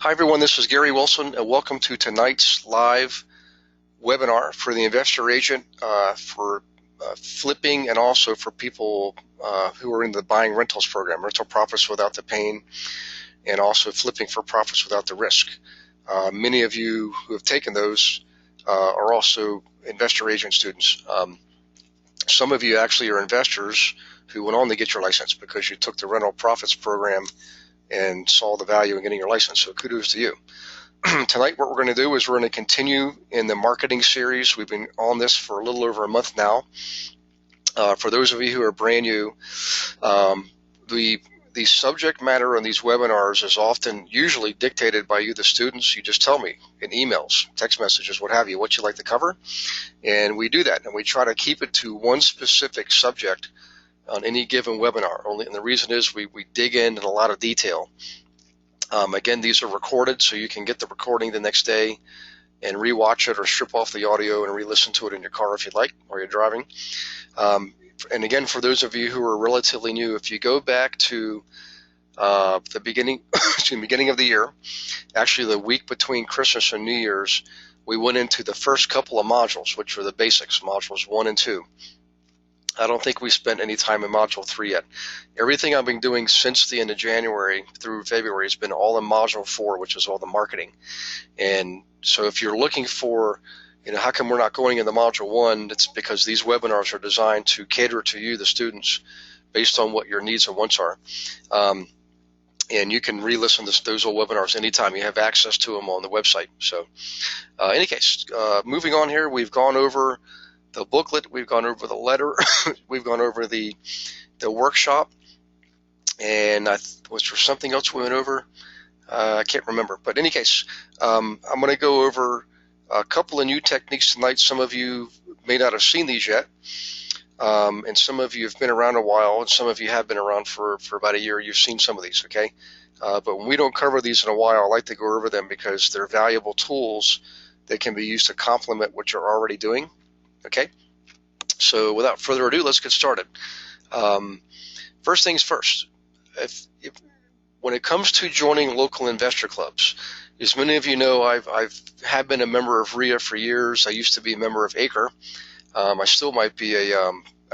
Hi everyone, this is Gary Wilson and welcome to tonight's live webinar for the investor agent for flipping and also for people who are in the buying rentals program, rental profits without the pain, and also flipping for profits without the risk. Many of you who have taken those are also investor agent students. Some of you actually are investors who went on to get your license because you took the rental profits program and saw the value in getting your license, so kudos to you. Tonight what we're going to do is we're going to continue in the marketing series. We've been on this for a little over a month now. For those of you who are brand new, the subject matter on these webinars is often usually dictated by you, the students. You just tell me in emails, text messages, what have you, what you'd like to cover, and we do that, and we try to keep it to one specific subject on any given webinar. And the reason is we dig in a lot of detail. Again, these are recorded, so you can get the recording the next day and rewatch it or strip off the audio and re-listen to it in your car if you'd like, or you're driving. And again, for those of you who are relatively new, if you go back to the beginning, beginning of the year, actually the week between Christmas and New Year's, we went into the first couple of modules, which were the basics, modules 1 and 2. I don't think we spent any time in module 3 yet. Everything I've been doing since the end of January through February has been all in module 4, which is all the marketing. And so if you're looking for, how come we're not going into module 1, it's because these webinars are designed to cater to you, the students, based on what your needs and wants are. And you can re-listen to those old webinars anytime. You have access to them on the website. So in any case, moving on here, we've gone over the booklet, we've gone over the letter, we've gone over the workshop, and was there something else we went over? I can't remember. But in any case, I'm going to go over a couple of new techniques tonight. Some of you may not have seen these yet, and some of you have been around a while, and some of you have been around for about a year. You've seen some of these, okay? But when we don't cover these in a while, I like to go over them because they're valuable tools that can be used to complement what you're already doing. Okay, so without further ado, let's get started. First things first, when it comes to joining local investor clubs, as many of you know, have been a member of RIA for years. I used to be a member of ACRE. I still might be a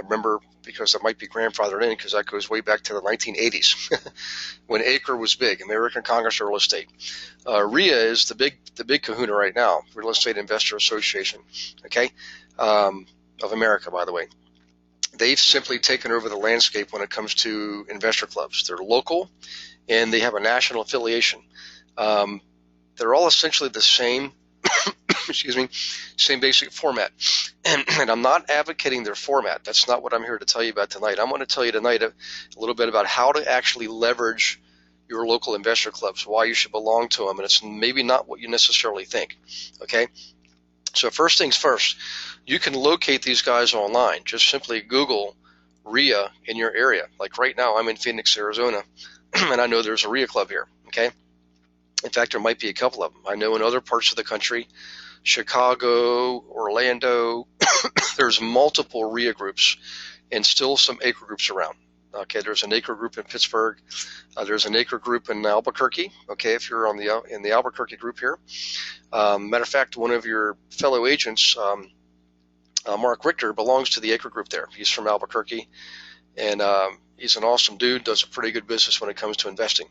member because I might be grandfathered in because that goes way back to the 1980s when ACRE was big, American Congress Real Estate. RIA is the big kahuna right now, Real Estate Investor Association, okay, of America, by the way. They've simply taken over the landscape when it comes to investor clubs. They're local, and they have a national affiliation. They're all essentially the same, excuse me, same basic format. And I'm not advocating their format. That's not what I'm here to tell you about tonight. I'm going to tell you tonight a little bit about how to actually leverage your local investor clubs, why you should belong to them, and it's maybe not what you necessarily think, okay? So first things first, you can locate these guys online. Just simply Google RIA in your area. Like right now, I'm in Phoenix, Arizona, and I know there's a RIA club here, okay? In fact, there might be a couple of them. I know in other parts of the country, Chicago, Orlando, there's multiple RIA groups and still some ACRE groups around. Okay, there's an ACRE group in Pittsburgh. There's an ACRE group in Albuquerque. Okay, if you're in the Albuquerque group here. Matter of fact, one of your fellow agents, Mark Richter, belongs to the ACRE group there. He's from Albuquerque, and he's an awesome dude, does a pretty good business when it comes to investing,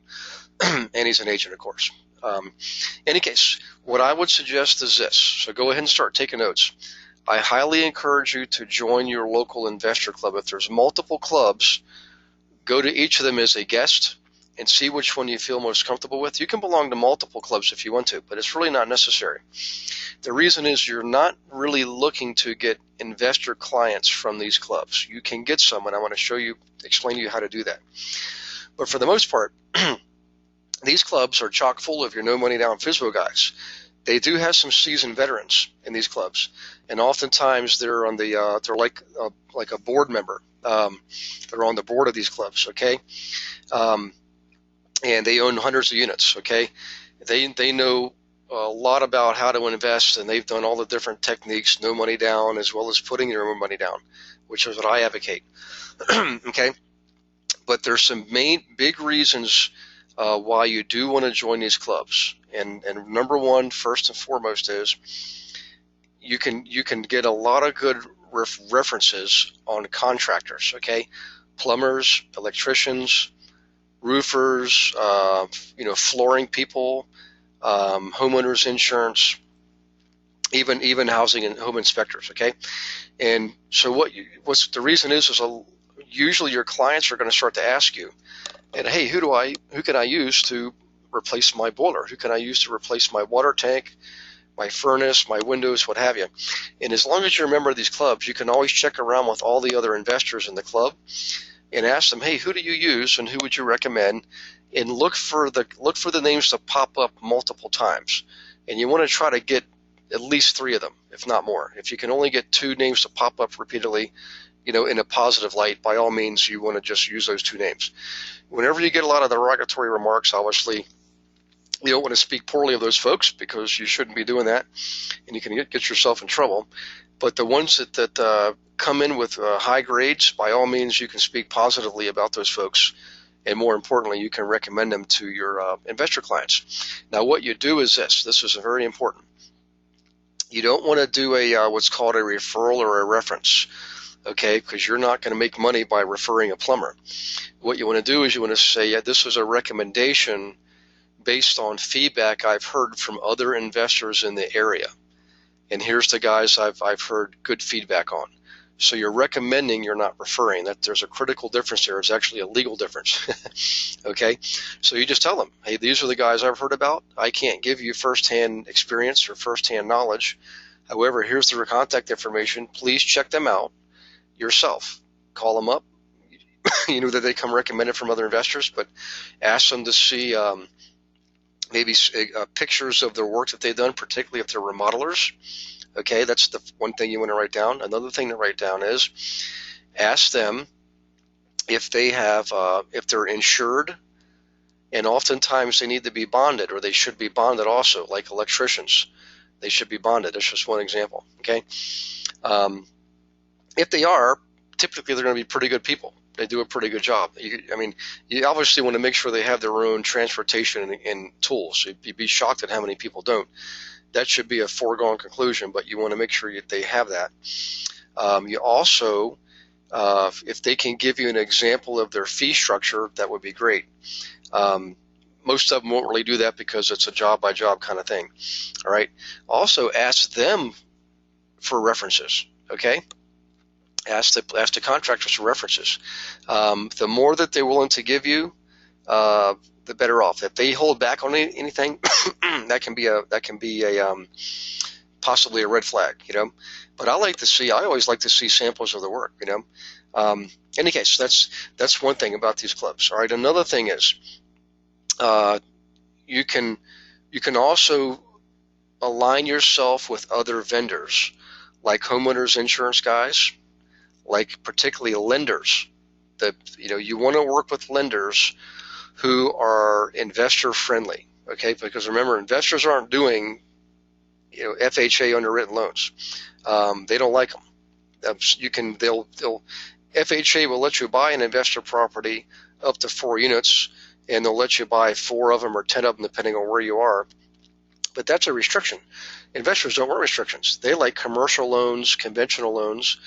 and he's an agent, of course. In any case, what I would suggest is this. So go ahead and start taking notes. I highly encourage you to join your local investor club. If there's multiple clubs, go to each of them as a guest and see which one you feel most comfortable with. You can belong to multiple clubs if you want to, but it's really not necessary. The reason is you're not really looking to get investor clients from these clubs. You can get some, and I want to explain to you how to do that. But for the most part, these clubs are chock full of your no money down FSBO guys. They do have some seasoned veterans in these clubs, and oftentimes they're on the they're like a board member. They're on the board of these clubs, okay, and they own hundreds of units, okay. They know a lot about how to invest, and they've done all the different techniques, no money down, as well as putting your own money down, which is what I advocate. Okay, but there's some big reasons why you do want to join these clubs. And number one, first and foremost, is you can get a lot of good references on contractors, okay? Plumbers, electricians, roofers, flooring people, homeowners insurance, even housing and home inspectors, okay? And so what's the reason is usually your clients are going to start to ask you, and hey, who can I use to replace my boiler? Who can I use to replace my water tank, my furnace, my windows, what have you? And as long as you're a member of these clubs, you can always check around with all the other investors in the club and ask them, hey, who do you use and who would you recommend? And look for the names to pop up multiple times. And you want to try to get at least 3 of them, if not more. If you can only get 2 names to pop up repeatedly, in a positive light, by all means, you want to just use those 2 names. Whenever you get a lot of derogatory remarks, obviously, you don't want to speak poorly of those folks because you shouldn't be doing that, and you can get yourself in trouble. But the ones that come in with high grades, by all means, you can speak positively about those folks, and more importantly, you can recommend them to your investor clients. Now, what you do is this is very important. You don't want to do what's called a referral or a reference, okay, because you're not going to make money by referring a plumber. What you want to do is you want to say, yeah, this is a recommendation based on feedback I've heard from other investors in the area. And here's the guys I've heard good feedback on. So you're recommending, you're not referring. That there's a critical difference there. It's actually a legal difference. Okay? So you just tell them, hey, these are the guys I've heard about. I can't give you firsthand experience or firsthand knowledge. However, here's their contact information. Please check them out yourself. Call them up. That they come recommended from other investors, but ask them to see maybe pictures of their work that they've done, particularly if they're remodelers. Okay, that's the one thing you want to write down. Another thing to write down is ask them if they have, if they're insured, and oftentimes they need to be bonded, or they should be bonded also, like electricians. They should be bonded. That's just one example. Okay, if they are, typically they're going to be pretty good people. They do a pretty good job. You obviously want to make sure they have their own transportation and tools. You'd be shocked at how many people don't. That should be a foregone conclusion, but you want to make sure they have that. You also, if they can give you an example of their fee structure, that would be great. Most of them won't really do that because it's a job-by-job kind of thing. All right. Also, ask them for references. Okay. Ask the contractors for references. The more that they're willing to give you, the better off. If they hold back on anything, that can be possibly a red flag, But I always like to see samples of the work, Any case, that's one thing about these clubs. All right. Another thing is, you can also align yourself with other vendors, like homeowners insurance guys, like particularly lenders. You want to work with lenders who are investor friendly, okay? Because remember, investors aren't doing, FHA underwritten loans. They don't like them. FHA will let you buy an investor property up to 4 units, and they'll let you buy 4 of them or 10 of them, depending on where you are. But that's a restriction. Investors don't want restrictions. They like commercial loans, conventional loans,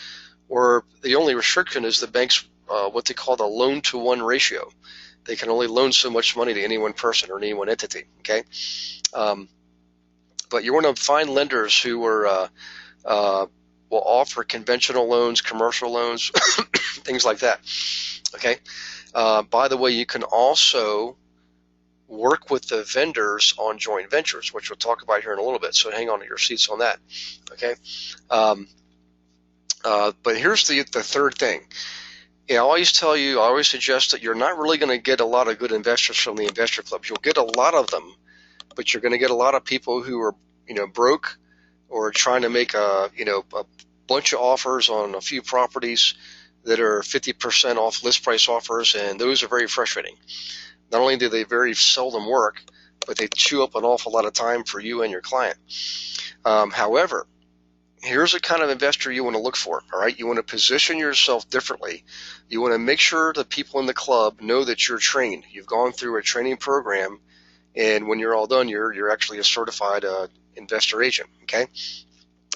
or the only restriction is the bank's what they call the loan-to-one ratio. They can only loan so much money to any one person or any one entity. Okay, but you want to find lenders who will offer conventional loans, commercial loans, things like that. Okay. By the way, you can also work with the vendors on joint ventures, which we'll talk about here in a little bit. So hang on to your seats on that. Okay. But here's the third thing. I always suggest that you're not really going to get a lot of good investors from the investor clubs. You'll get a lot of them, but you're going to get a lot of people who are, broke or trying to make a bunch of offers on a few properties that are 50% off list price offers, and those are very frustrating. Not only do they very seldom work, but they chew up an awful lot of time for you and your client. However, here's the kind of investor you want to look for, all right? You want to position yourself differently. You want to make sure the people in the club know that you're trained. You've gone through a training program, and when you're all done, you're actually a certified investor agent, okay?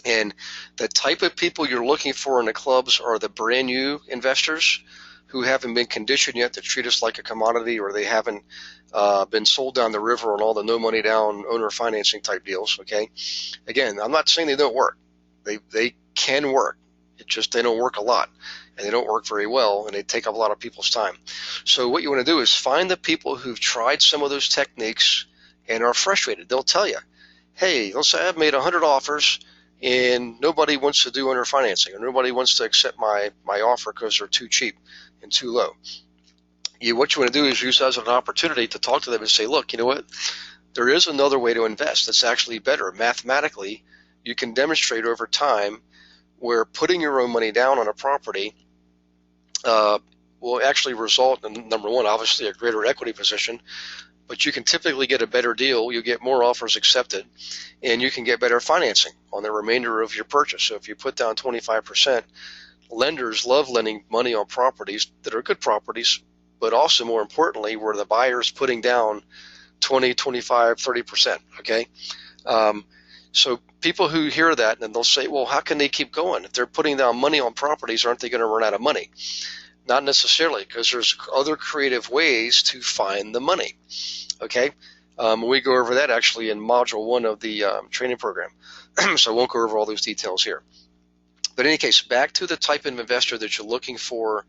And the type of people you're looking for in the clubs are the brand new investors who haven't been conditioned yet to treat us like a commodity, or they haven't been sold down the river on all the no money down owner financing type deals, okay? Again, I'm not saying they don't work. They can work. It just they don't work a lot, and they don't work very well, and they take up a lot of people's time. So what you want to do is find the people who've tried some of those techniques and are frustrated. They'll tell you, hey, let's say I've made 100 offers and nobody wants to do owner financing, or nobody wants to accept my offer because they're too cheap and too low. What you want to do is use that as an opportunity to talk to them and say, look, you know what? There is another way to invest that's actually better. Mathematically, you can demonstrate over time where putting your own money down on a property will actually result in, number one, obviously a greater equity position, but you can typically get a better deal. You get more offers accepted, and you can get better financing on the remainder of your purchase. So if you put down 25%, lenders love lending money on properties that are good properties, but also more importantly, where the buyer's putting down 20, 25, 30%, okay? So people who hear that, and they'll say, well, how can they keep going? If they're putting down money on properties, aren't they going to run out of money? Not necessarily, because there's other creative ways to find the money, okay? We go over that actually in Module 1 of the training program, so I won't go over all those details here. But in any case, back to the type of investor that you're looking for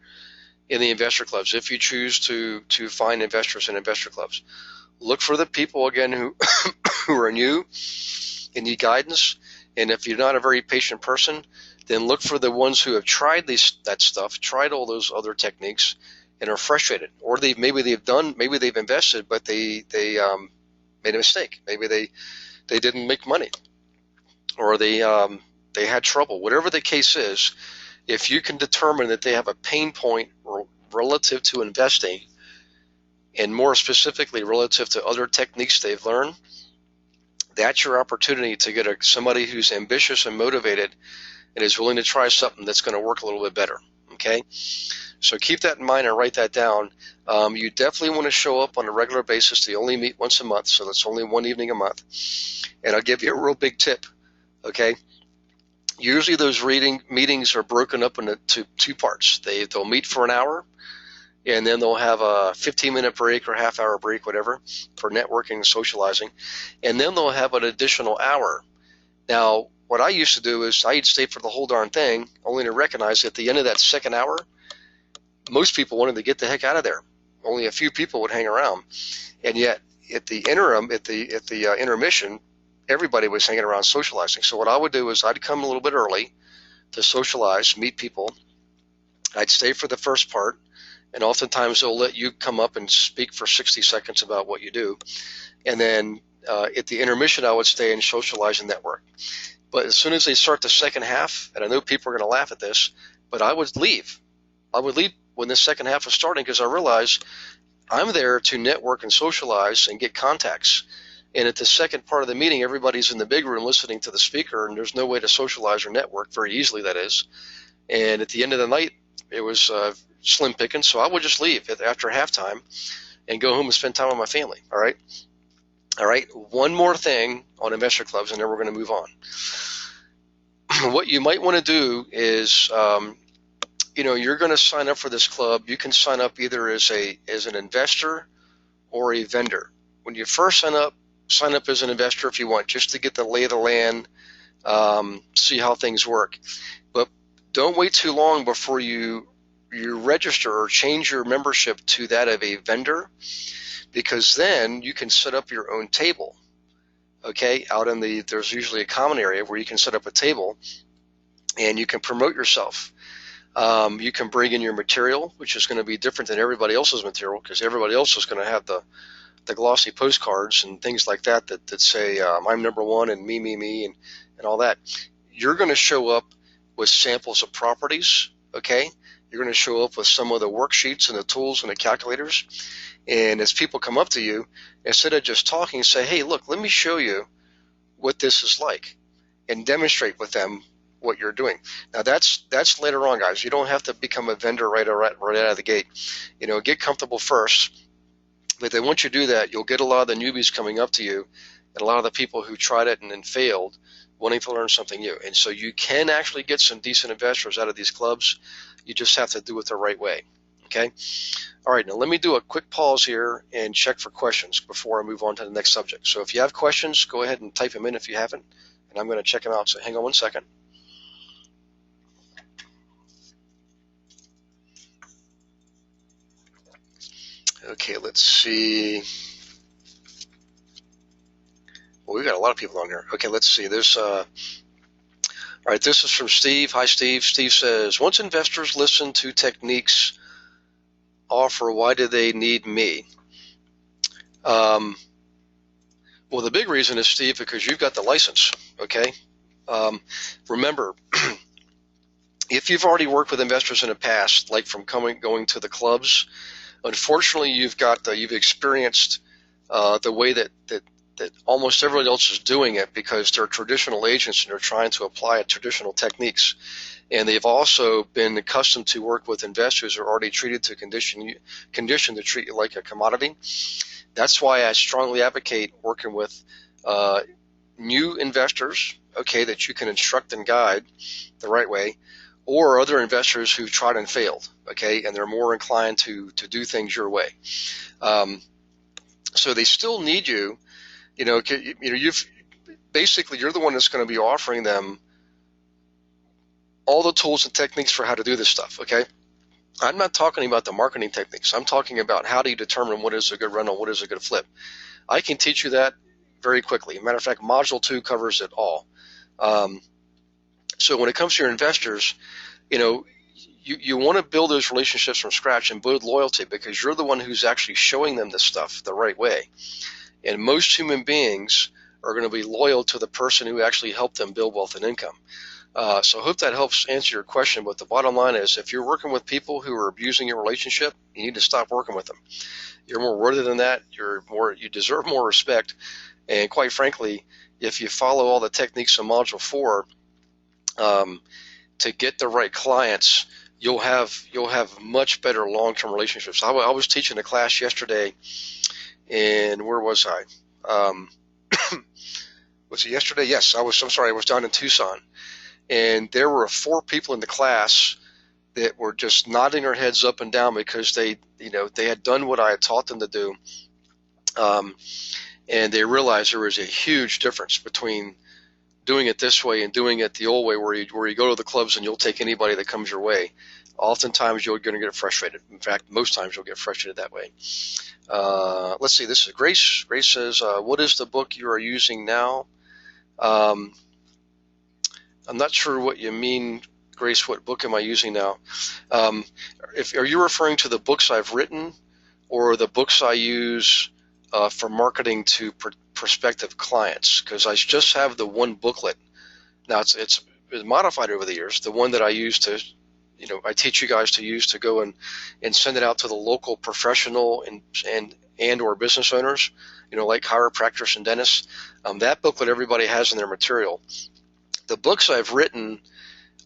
in the investor clubs, if you choose to find investors in investor clubs. Look for the people, again, who, who are new and need guidance. And if you're not a very patient person, then look for the ones who have tried that stuff, tried all those other techniques, and are frustrated. Or maybe they've invested, but they made a mistake. Maybe they didn't make money, or they had trouble. Whatever the case is, if you can determine that they have a pain point relative to investing, and more specifically relative to other techniques they've learned, that's your opportunity to get somebody who's ambitious and motivated and is willing to try something that's going to work a little bit better, okay? So keep that in mind and write that down. You definitely want to show up on a regular basis. They only meet once a month, so that's only one evening a month. And I'll give you a real big tip, okay? Usually those meetings are broken up into two parts. They'll meet for an hour, and then they'll have a 15-minute break or half-hour break, whatever, for networking and socializing. And then they'll have an additional hour. Now, what I used to do is I'd stay for the whole darn thing, only to recognize at the end of that second hour, most people wanted to get the heck out of there. Only a few people would hang around. And yet, at the intermission, everybody was hanging around socializing. So what I would do is I'd come a little bit early to socialize, meet people. I'd stay for the first part. And oftentimes they'll let you come up and speak for 60 seconds about what you do. And then at the intermission, I would stay and socialize and network. But as soon as they start the second half, and I know people are going to laugh at this, but I would leave. I would leave when the second half was starting, because I realized I'm there to network and socialize and get contacts. And at the second part of the meeting, everybody's in the big room listening to the speaker, and there's no way to socialize or network very easily, that is. And at the end of the night, it was slim pickings, so I would just leave after halftime and go home and spend time with my family. All right. One more thing on investor clubs, and then we're going to move on. What you might want to do is, you're going to sign up for this club. You can sign up either as an investor or a vendor. When you first sign up as an investor if you want, just to get the lay of the land, see how things work. But don't wait too long before you register or change your membership to that of a vendor, because then you can set up your own table, okay? There's usually a common area where you can set up a table and you can promote yourself. You can bring in your material, which is going to be different than everybody else's material, because everybody else is going to have the glossy postcards and things like that say I'm number one and me, and all that. You're going to show up with samples of properties, okay? You're going to show up with some of the worksheets and the tools and the calculators. And as people come up to you, instead of just talking, say, hey, look, let me show you what this is like, and demonstrate with them what you're doing. Now that's later on, guys. You don't have to become a vendor right out of the gate. Get comfortable first. But then once you do that, you'll get a lot of the newbies coming up to you, and a lot of the people who tried it and then failed, wanting to learn something new. And so you can actually get some decent investors out of these clubs. You just have to do it the right way. Okay? All right, now let me do a quick pause here and check for questions before I move on to the next subject. So if you have questions, go ahead and type them in if you haven't, and I'm going to check them out. So hang on one second. Okay, let's see. Well, we've got a lot of people on here. Okay, let's see. All right, this is from Steve. Hi, Steve. Steve says, once investors listen to techniques offer, why do they need me? Well, the big reason is, Steve, because you've got the license, okay? Remember, if you've already worked with investors in the past, like from going to the clubs, unfortunately, you've experienced the way that almost everybody else is doing it, because they're traditional agents and they're trying to apply traditional techniques. And they've also been accustomed to work with investors who are already conditioned to treat you like a commodity. That's why I strongly advocate working with new investors, okay, that you can instruct and guide the right way, or other investors who've tried and failed, okay, and they're more inclined to do things your way. So they still need you. You're the one that's going to be offering them all the tools and techniques for how to do this stuff, okay? I'm not talking about the marketing techniques. I'm talking about how do you determine what is a good rental, what is a good flip. I can teach you that very quickly. Matter of fact, Module 2 covers it all. So when it comes to your investors, you want to build those relationships from scratch and build loyalty, because you're the one who's actually showing them this stuff the right way. And most human beings are going to be loyal to the person who actually helped them build wealth and income. So I hope that helps answer your question. But the bottom line is, if you're working with people who are abusing your relationship, you need to stop working with them. You're more worthy than that. You deserve more respect. And quite frankly, if you follow all the techniques in Module 4 to get the right clients, you'll have much better long-term relationships. I was teaching a class yesterday, and where was I? Was it yesterday? Yes, I was down in Tucson. And there were 4 people in the class that were just nodding their heads up and down because they had done what I had taught them to do, and they realized there was a huge difference between doing it this way and doing it the old way, where you go to the clubs and you'll take anybody that comes your way. Oftentimes you're going to get frustrated. In fact, most times you'll get frustrated that way. Let's see. This is Grace. Grace says, "What is the book you are using now?" I'm not sure what you mean, Grace. What book am I using now? Are you referring to the books I've written, or the books I use for marketing to prospective clients? Because I just have the one booklet. Now it's modified over the years. The one that I use to, I teach you guys to use to go and send it out to the local professional and or business owners, like chiropractors and dentists. That booklet everybody has in their material. The books I've written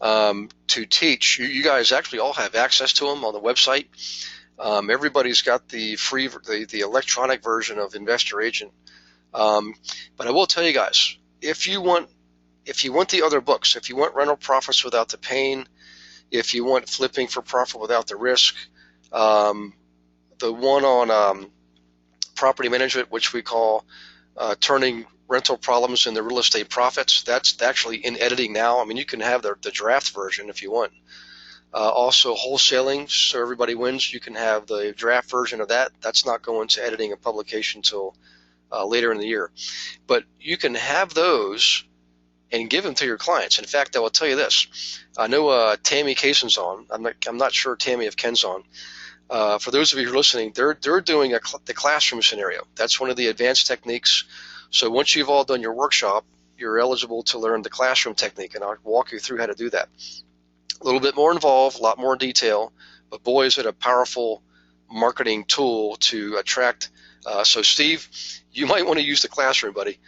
to teach, you guys actually all have access to them on the website. Everybody's got the free, the electronic version of Investor Agent. But I will tell you guys, if you want the other books, if you want Rental Profits Without the Pain, if you want Flipping for Profit Without the Risk, the one on property management, which we call Turning Rental Problems into Real Estate Profits, that's actually in editing now. I mean, you can have the draft version if you want. Also wholesaling, so everybody wins. You can have the draft version of that. That's not going to editing and publication until later in the year. But you can have those and give them to your clients. In fact, I will tell you this. I know Tammy Kaysen's on. I'm not sure Tammy if Ken's on. For those of you who are listening, they're doing the classroom scenario. That's one of the advanced techniques. So once you've all done your workshop, you're eligible to learn the classroom technique, and I'll walk you through how to do that. A little bit more involved, a lot more detail, but boy, is it a powerful marketing tool to attract. So Steve, you might want to use the classroom, buddy.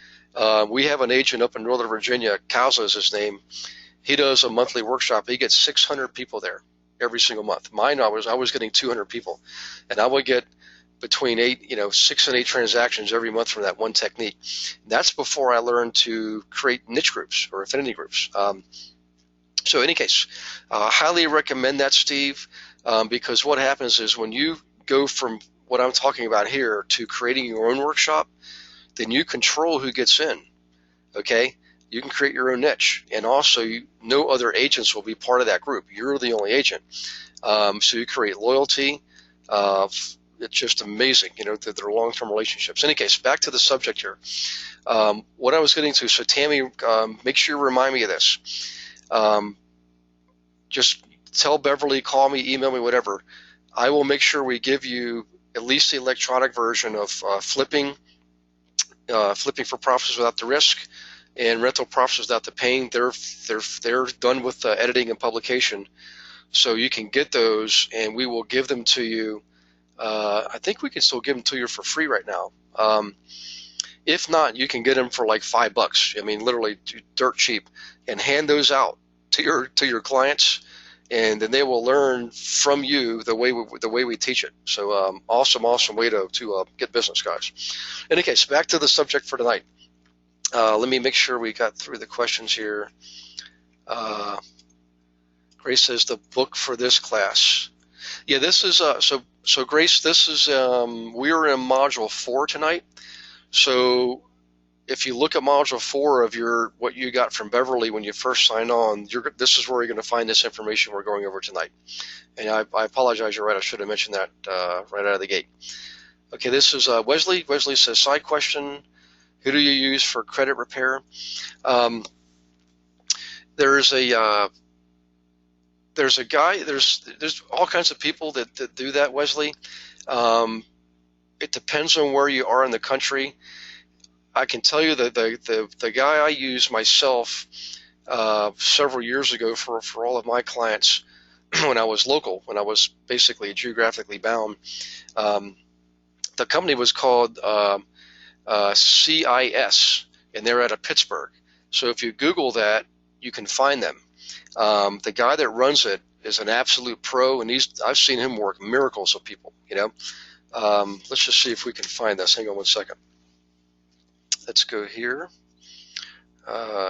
We have an agent up in Northern Virginia, Kauza is his name. he does a monthly workshop. He gets 600 people there every single month. Mine, I was getting 200 people, and I would get between 6 and 8 transactions every month from that one technique. That's before I learned to create niche groups or affinity groups. So in any case, highly recommend that, Steve, because what happens is when you go from what I'm talking about here to creating your own workshop, then you control who gets in, okay? You can create your own niche, and also no other agents will be part of that group. You're the only agent. So you create loyalty. It's just amazing, they're long-term relationships. In any case, back to the subject here. What I was getting to, so Tammy, make sure you remind me of this. Just tell Beverly, call me, email me, whatever. I will make sure we give you at least the electronic version of flipping for profits without the risk, and rental profits without the pain. They're done with editing and publication, so you can get those, and we will give them to you. I think we can still give them to you for free right now. If not, you can get them for like $5. I mean, literally dirt cheap, and hand those out to your clients, and then they will learn from you the way we teach it. So awesome way to get business, guys. In any case, back to the subject for tonight. Let me make sure we got through the questions here. Grace says the book for this class. Yeah, this is so Grace, this is we are in module 4 tonight. So if you look at module 4 of what you got from Beverly when you first signed on, this is where you're going to find this information we're going over tonight. And I apologize, you're right, I should have mentioned that right out of the gate. Okay, this is Wesley. Wesley says, side question, who do you use for credit repair? There's a guy, there's all kinds of people that do that, Wesley. It depends on where you are in the country. I can tell you that the guy I used myself several years ago for all of my clients when I was local, when I was basically geographically bound, the company was called CIS, and they're out of Pittsburgh. So if you Google that, you can find them. The guy that runs it is an absolute pro, and I've seen him work miracles with people. Let's just see if we can find this. Hang on one second. Let's go here.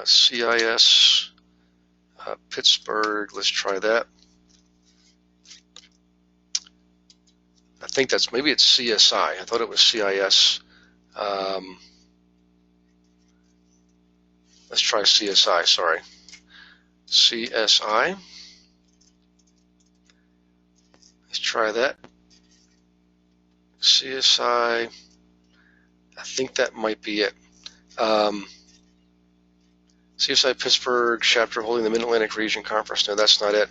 CIS Pittsburgh. Let's try that. I think maybe it's CSI. I thought it was CIS. Let's try CSI. Sorry. CSI. Let's try that. CSI. I think that might be it. CSI Pittsburgh chapter holding the Mid-Atlantic Region Conference. No, that's not it.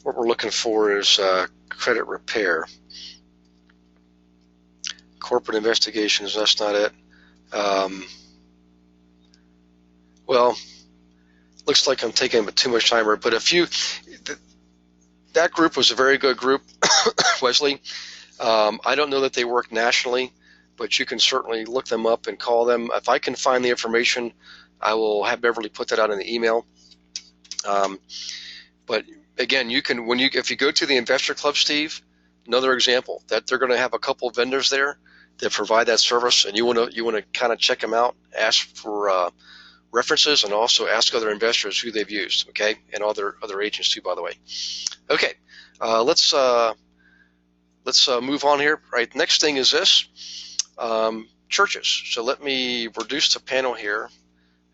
What we're looking for is credit repair. Corporate investigations, that's not it. Well, looks like I'm taking too much time here, but that group was a very good group, Wesley. I don't know that they work nationally, but you can certainly look them up and call them. If I can find the information, I will have Beverly put that out in the email. But again, if you go to the Investor Club, Steve, another example that they're going to have a couple of vendors there that provide that service, and you want to kind of check them out, ask for references, and also ask other investors who they've used, okay, and other agents too, by the way. Okay, let's move on here. Right, next thing is this, churches. So let me reduce the panel here,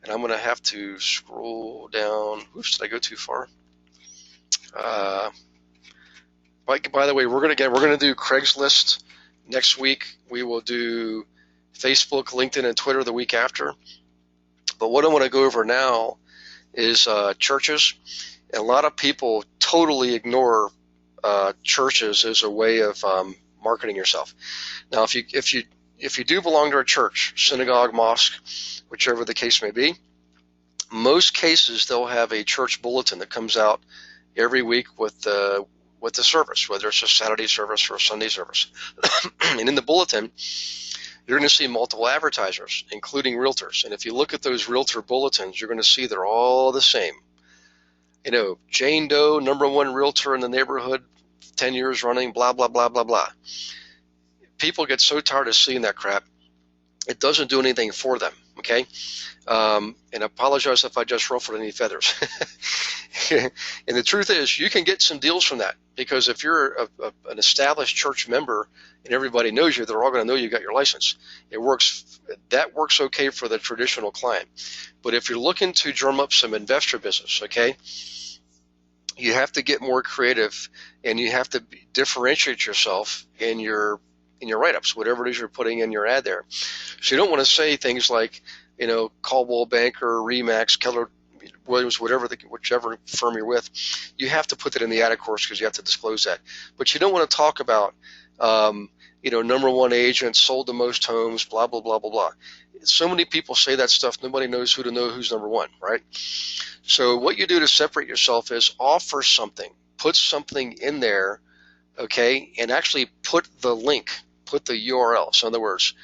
and I'm going to have to scroll down. Oops, did I go too far? By the way, we're going to do Craigslist next week. We will do Facebook, LinkedIn, and Twitter the week after. But what I want to go over now is churches. And a lot of people totally ignore churches as a way of marketing yourself. Now, if you do belong to a church, synagogue, mosque, whichever the case may be, most cases they'll have a church bulletin that comes out every week with the service, whether it's a Saturday service or a Sunday service. And in the bulletin, you're going to see multiple advertisers, including realtors. And if you look at those realtor bulletins, you're going to see they're all the same. You know, Jane Doe, #1 realtor in the neighborhood, 10 years running, blah, blah, blah, blah, blah. People get so tired of seeing that crap, it doesn't do anything for them, okay? And I apologize if I just ruffled any feathers. And the truth is, you can get some deals from that, because if you're an established church member and everybody knows you, they're all going to know you got your license. That works okay for the traditional client. But if you're looking to drum up some investor business, okay, you have to get more creative, and you have to differentiate yourself in your write-ups, whatever it is you're putting in your ad there. So you don't want to say things like, you know, Caldwell Banker, Remax, Keller Williams, whichever firm you're with. You have to put that in the ad, of course, because you have to disclose that. But you don't want to talk about, you know, #1 agent, sold the most homes, blah, blah, blah, blah, blah. So many people say that stuff, nobody knows who to know who's #1, right? So what you do to separate yourself is offer something, put something in there, okay, and actually put the link, put the URL. So in other words,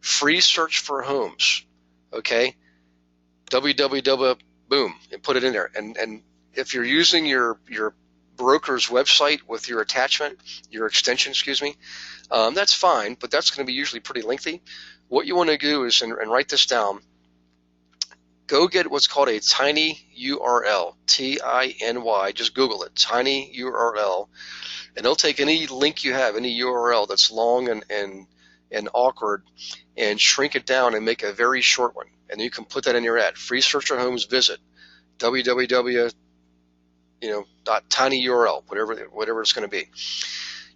free search for homes, okay, www, boom, and put it in there. And if you're using your broker's website with your attachment, your extension, excuse me, that's fine, but that's going to be usually pretty lengthy. What you want to do is, and write this down, go get what's called a tiny URL, TINY, just Google it, tiny URL, and it'll take any link you have, any URL that's long and awkward, and shrink it down and make a very short one. And you can put that in your ad. Free search on homes, visit www, you know, .tinyurl, whatever it's going to be.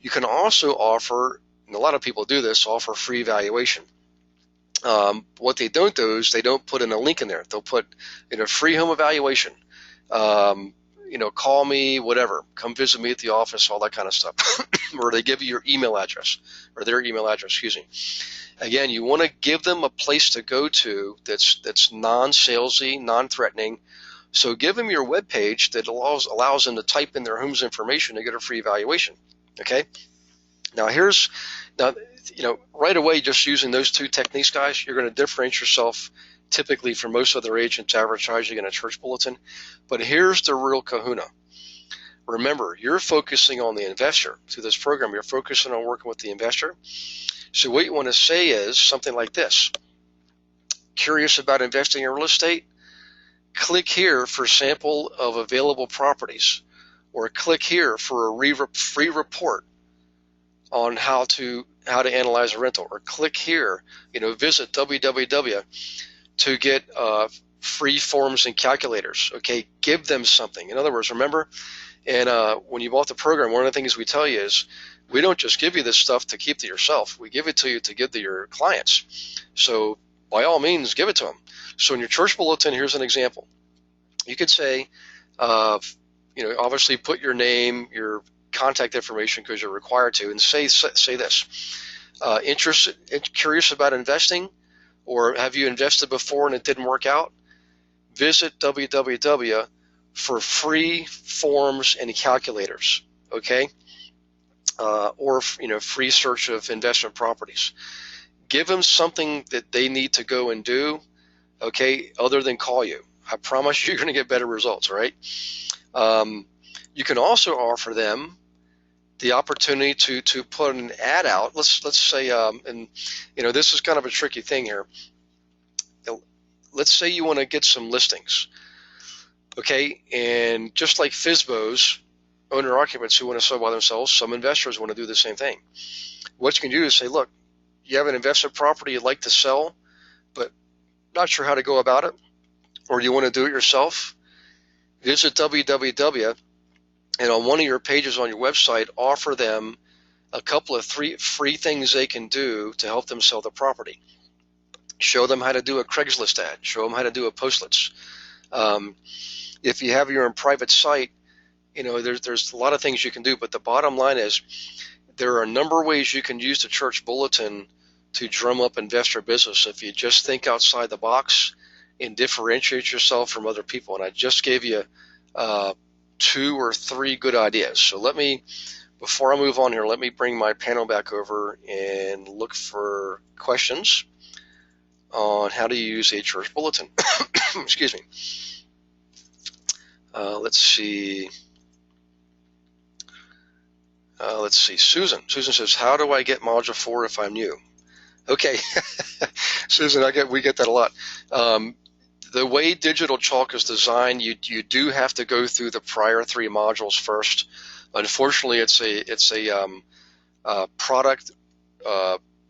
You can also offer, and a lot of people do this, offer free evaluation. What they don't do is they don't put in a link in there. They'll put, you know, free home evaluation. You know, call me, whatever, come visit me at the office, all that kind of stuff. Or they give you your email address, or their email address, excuse me. Again, you want to give them a place to go to that's non-salesy, non-threatening. So give them your web page that allows them to type in their home's information to get a free evaluation. Okay. Now you know, right away, just using those two techniques, guys, you're going to differentiate yourself typically from most other agents advertising in a church bulletin. But here's the real kahuna. Remember, you're focusing on the investor. Through this program, you're focusing on working with the investor. So what you want to say is something like this. Curious about investing in real estate? Click here for sample of available properties, or click here for a free report on how to analyze a rental, or click here, you know, visit www to get free forms and calculators. Okay, give them something. In other words, remember, and when you bought the program, one of the things we tell you is we don't just give you this stuff to keep to yourself. We give it to you to give to your clients. So by all means, give it to them. So in your church bulletin, here's an example. You could say, you know, obviously put your name, your contact information, because you're required to, and say this. Curious about investing, or have you invested before and it didn't work out? Visit www for free forms and calculators, okay? Or, you know, free search of investment properties. Give them something that they need to go and do, okay, other than call you. I promise you're going to get better results, right? You can also offer them the opportunity to put an ad out. Let's say, and you know, this is kind of a tricky thing here. Let's say you want to get some listings, okay? And just like FSBOs, owner-occupants who want to sell by themselves, some investors want to do the same thing. What you can do is say, look, you have an investment property you'd like to sell, but not sure how to go about it, or you want to do it yourself. Visit www, and on one of your pages on your website, offer them a couple of free things they can do to help them sell the property. Show them how to do a Craigslist ad. Show them how to do a Postlets. If you have your own private site, you know, there's a lot of things you can do, but the bottom line is there are a number of ways you can use the church bulletin to drum up investor business if you just think outside the box and differentiate yourself from other people. And I just gave you 2 or 3 good ideas. So let me before I move on here, let me bring my panel back over and look for questions on how to use a church bulletin. Excuse me. Let's see. Susan. Susan says, how do I get Module 4 if I'm new? Okay. Susan, we get that a lot. The way Digital Chalk is designed, you do have to go through the prior 3 modules first. Unfortunately, it's a product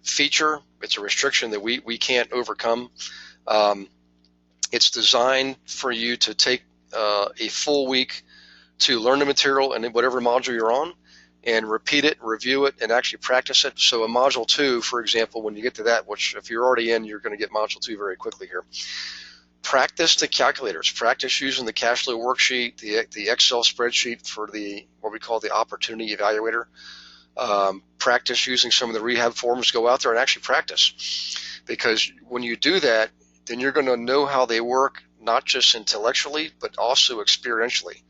feature. It's a restriction that we can't overcome. It's designed for you to take a full week to learn the material and whatever module you're on, and repeat it, review it, and actually practice it. So in Module 2, for example, when you get to that, which if you're already in, you're going to get Module 2 very quickly here. Practice the calculators. Practice using the cash flow worksheet, the Excel spreadsheet for what we call the opportunity evaluator. Practice using some of the rehab forms. Go out there and actually practice, because when you do that, then you're going to know how they work, not just intellectually, but also experientially.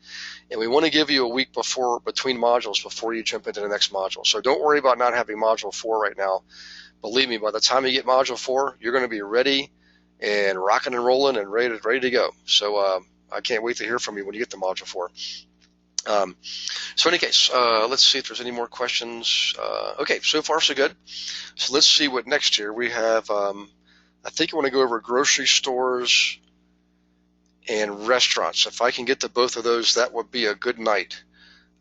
And we want to give you a week between modules before you jump into the next module. So don't worry about not having Module 4 right now. Believe me, by the time you get Module 4, you're going to be ready and rocking and rolling and ready to go. So I can't wait to hear from you when you get to Module 4. So in any case, let's see if there's any more questions. Okay, so far so good. So let's see what next year we have. I think I want to go over grocery stores and restaurants. If I can get to both of those, that would be a good night.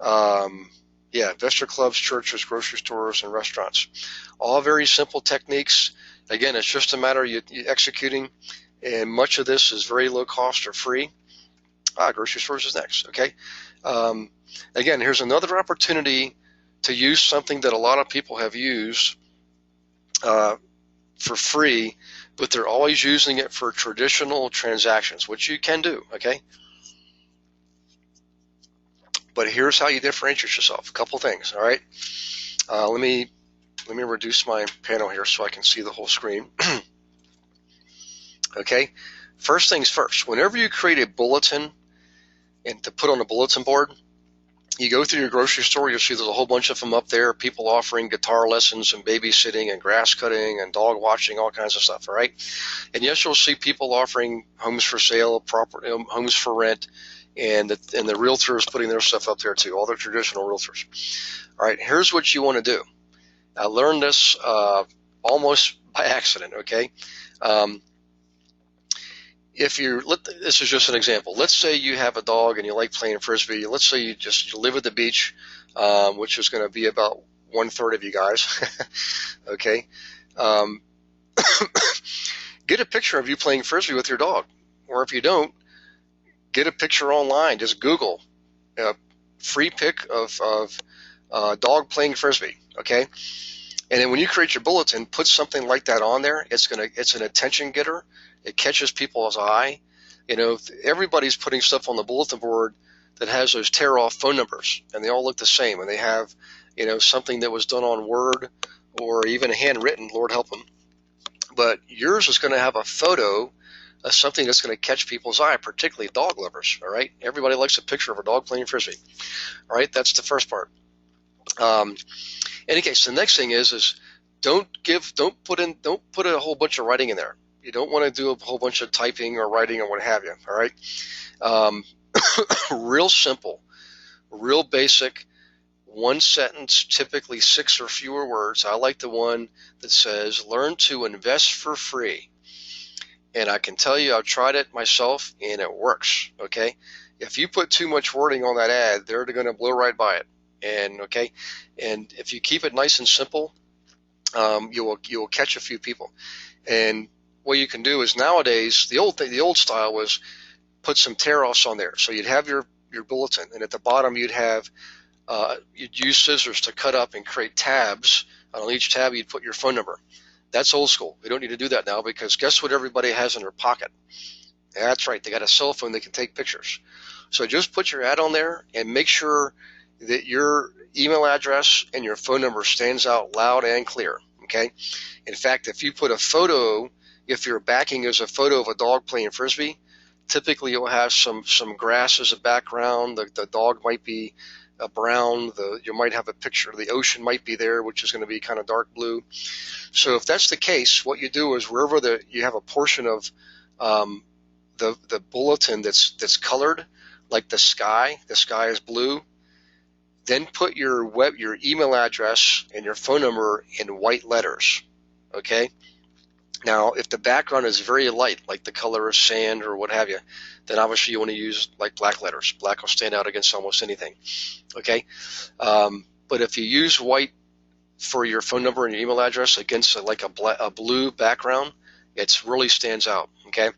Yeah, investor clubs, churches, grocery stores, and restaurants. All very simple techniques. Again, it's just a matter of you executing, and much of this is very low cost or free. Grocery stores is next, okay? Again, here's another opportunity to use something that a lot of people have used for free, but they're always using it for traditional transactions, which you can do, okay? But here's how you differentiate yourself. A couple things, all right? Let me reduce my panel here so I can see the whole screen. Okay, first things first. Whenever you create a bulletin and to put on a bulletin board, you go through your grocery store, you'll see there's a whole bunch of them up there, people offering guitar lessons and babysitting and grass cutting and dog watching, all kinds of stuff, all right? And yes, you'll see people offering homes for sale, homes for rent, and the realtors putting their stuff up there too, all the traditional realtors. All right, here's what you want to do. I learned this almost by accident, okay? This is just an example. Let's say you have a dog and you like playing Frisbee. Let's say you live at the beach, which is going to be about 1/3 of you guys, okay? Get a picture of you playing Frisbee with your dog. Or if you don't, get a picture online. Just Google a free pic of dog playing Frisbee, okay? And then when you create your bulletin, put something like that on there. It's an attention getter. It catches people's eye. You know, everybody's putting stuff on the bulletin board that has those tear-off phone numbers, and they all look the same, and they have, you know, something that was done on Word or even handwritten, Lord help them. But yours is going to have a photo of something that's going to catch people's eye, particularly dog lovers, all right? Everybody likes a picture of a dog playing Frisbee, all right? That's the first part. In any case, the next thing is don't put a whole bunch of writing in there. You don't want to do a whole bunch of typing or writing or what have you, all right? Real simple, real basic, one sentence, typically 6 or fewer words. I like the one that says, learn to invest for free. And I can tell you, I've tried it myself, and it works, okay? If you put too much wording on that ad, they're going to blow right by it. And okay, and if you keep it nice and simple, you will catch a few people. And what you can do is nowadays, the old style was put some tear-offs on there. So you'd have your bulletin, and at the bottom you'd have you'd use scissors to cut up and create tabs. On each tab you'd put your phone number. That's old school. We don't need to do that now, because guess what everybody has in their pocket? That's right, they got a cell phone that can take pictures. So just put your ad on there and make sure that your email address and your phone number stands out loud and clear, okay? In fact, if you put a photo, if your backing is a photo of a dog playing Frisbee, typically you'll have some grass as a background. The dog might be a brown. You might have a picture. The ocean might be there, which is going to be kind of dark blue. So if that's the case, what you do is wherever you have a portion of the bulletin that's colored, like the sky is blue, then put your email address and your phone number in white letters. Okay. Now, if the background is very light, like the color of sand or what have you, then obviously you want to use like black letters. Black will stand out against almost anything. Okay. But if you use white for your phone number and your email address against like a blue background, it really stands out. Okay.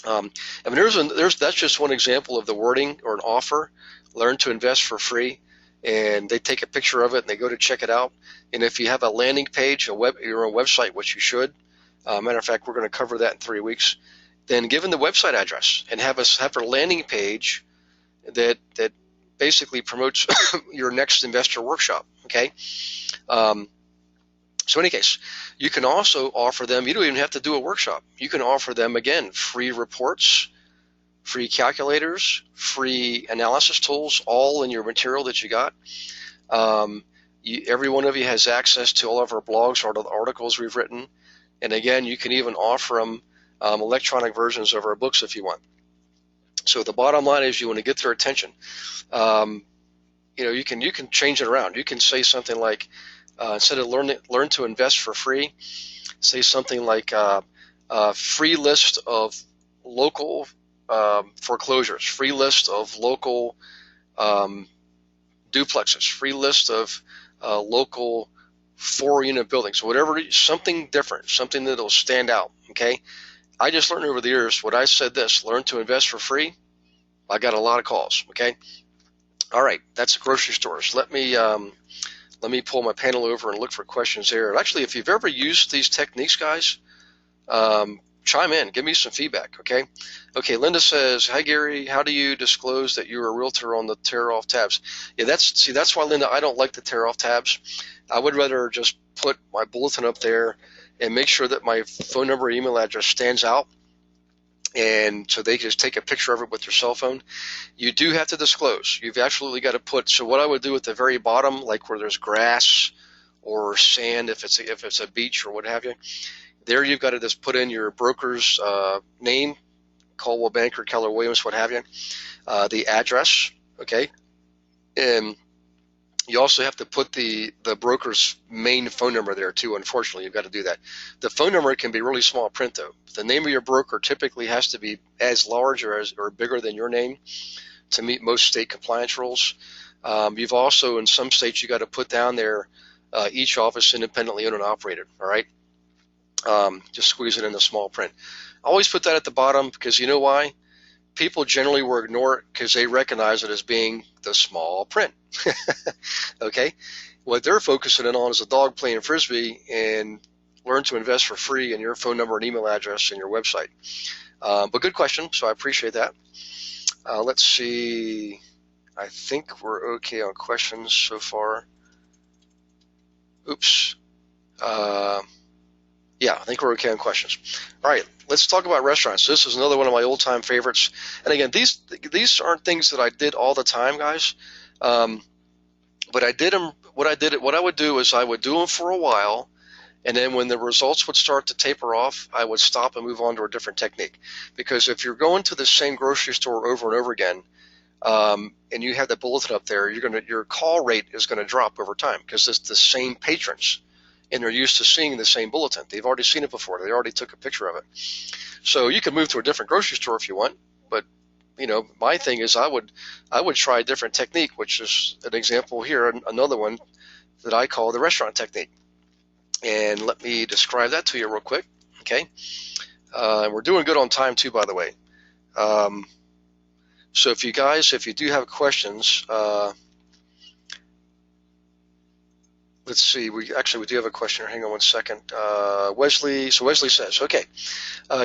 I mean, that's just one example of the wording or an offer. Learn to invest for free, and they take a picture of it and they go to check it out. And if you have a landing page, your own website, which you should, matter of fact, we're going to cover that in 3 weeks. Then give them the website address and have a landing page that basically promotes your next investor workshop. Okay. So in any case, you can also offer them, you don't even have to do a workshop. You can offer them, again, free reports, free calculators, free analysis tools, all in your material that you got. Every one of you has access to all of our blogs or the articles we've written. And again, you can even offer them electronic versions of our books if you want. So the bottom line is you want to get their attention. You can change it around. You can say something like, instead of learn to invest for free, say something like free list of local foreclosures, free list of local duplexes, free list of local 4-unit buildings, whatever, something different, something that'll stand out. Okay. I just learned over the years, when I said this, learn to invest for free, I got a lot of calls. Okay. All right. That's the grocery stores. Let me pull my panel over and look for questions there. Actually, if you've ever used these techniques, guys, chime in. Give me some feedback, okay? Okay, Linda says, hi, Gary. How do you disclose that you're a realtor on the tear-off tabs? Yeah, that's why, Linda, I don't like the tear-off tabs. I would rather just put my bulletin up there and make sure that my phone number and email address stands out, and so they can just take a picture of it with their cell phone. You do have to disclose. You've absolutely got to put, so what I would do at the very bottom, like where there's grass or sand, if it's a beach or what have you, there you've got to just put in your broker's name, Coldwell Banker, Keller Williams, what have you, the address, okay, and you also have to put the broker's main phone number there too. Unfortunately, you've got to do that. The phone number can be really small print though. The name of your broker typically has to be as large or bigger than your name to meet most state compliance rules. You've also, in some states, you got to put down there each office independently owned and operated. All right, just squeeze it in the small print. Always put that at the bottom, because you know why? People generally will ignore it because they recognize it as being the small print. Okay, what they're focusing in on is a dog playing frisbee and learn to invest for free, and your phone number and email address and your website. But good question, so I appreciate that. Let's see. I think we're okay on questions so far. Oops. Yeah, I think we're okay on questions. All right, let's talk about restaurants. This is another one of my old-time favorites. And again, these aren't things that I did all the time, guys. But I did them. What I would do is I would do them for a while, and then when the results would start to taper off, I would stop and move on to a different technique. Because if you're going to the same grocery store over and over again, and you have the bulletin up there, your call rate is going to drop over time, because it's the same patrons, and they're used to seeing the same bulletin. They've already seen it before. They already took a picture of it. So you can move to a different grocery store if you want, but my thing is I would try a different technique, which is an example here, another one that I call the restaurant technique. And let me describe that to you real quick, okay? We're doing good on time too, by the way. So if you do have questions, let's see. We do have a question here. Hang on one second. Wesley says, okay,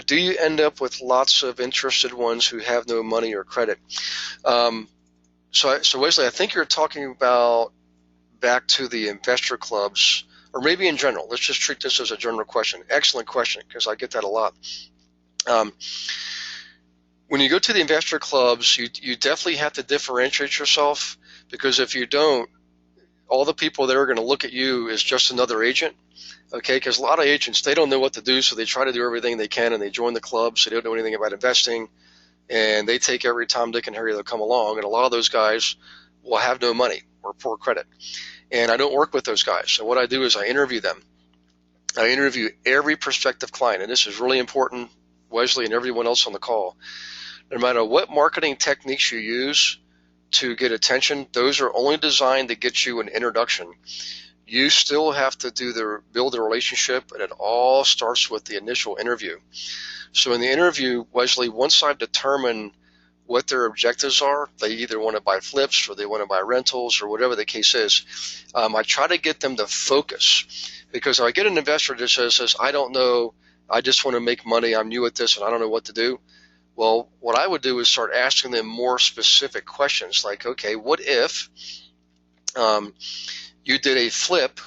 do you end up with lots of interested ones who have no money or credit? So Wesley, I think you're talking about back to the investor clubs, or maybe in general. Let's just treat this as a general question. Excellent question, because I get that a lot. When you go to the investor clubs, you definitely have to differentiate yourself, Because if you don't, all the people that are going to look at you as just another agent. Okay, because a lot of agents, they don't know what to do, so they try to do everything they can, and they join the clubs. They don't know anything about investing, and they take every Tom, Dick, and Harry that come along. And a lot of those guys will have no money or poor credit. And I don't work with those guys. So what I do is I interview them. I interview every prospective client, and this is really important, Wesley and everyone else on the call. No matter what marketing techniques you use to get attention, those are only designed to get you an introduction. You still have to build a relationship, and it all starts with the initial interview. So in the interview, Wesley, once I've determined what their objectives are, they either want to buy flips or they want to buy rentals or whatever the case is, I try to get them to focus. Because if I get an investor that says, I don't know, I just want to make money, I'm new at this, and I don't know what to do. Well, what I would do is start asking them more specific questions like, okay, what if you did a flip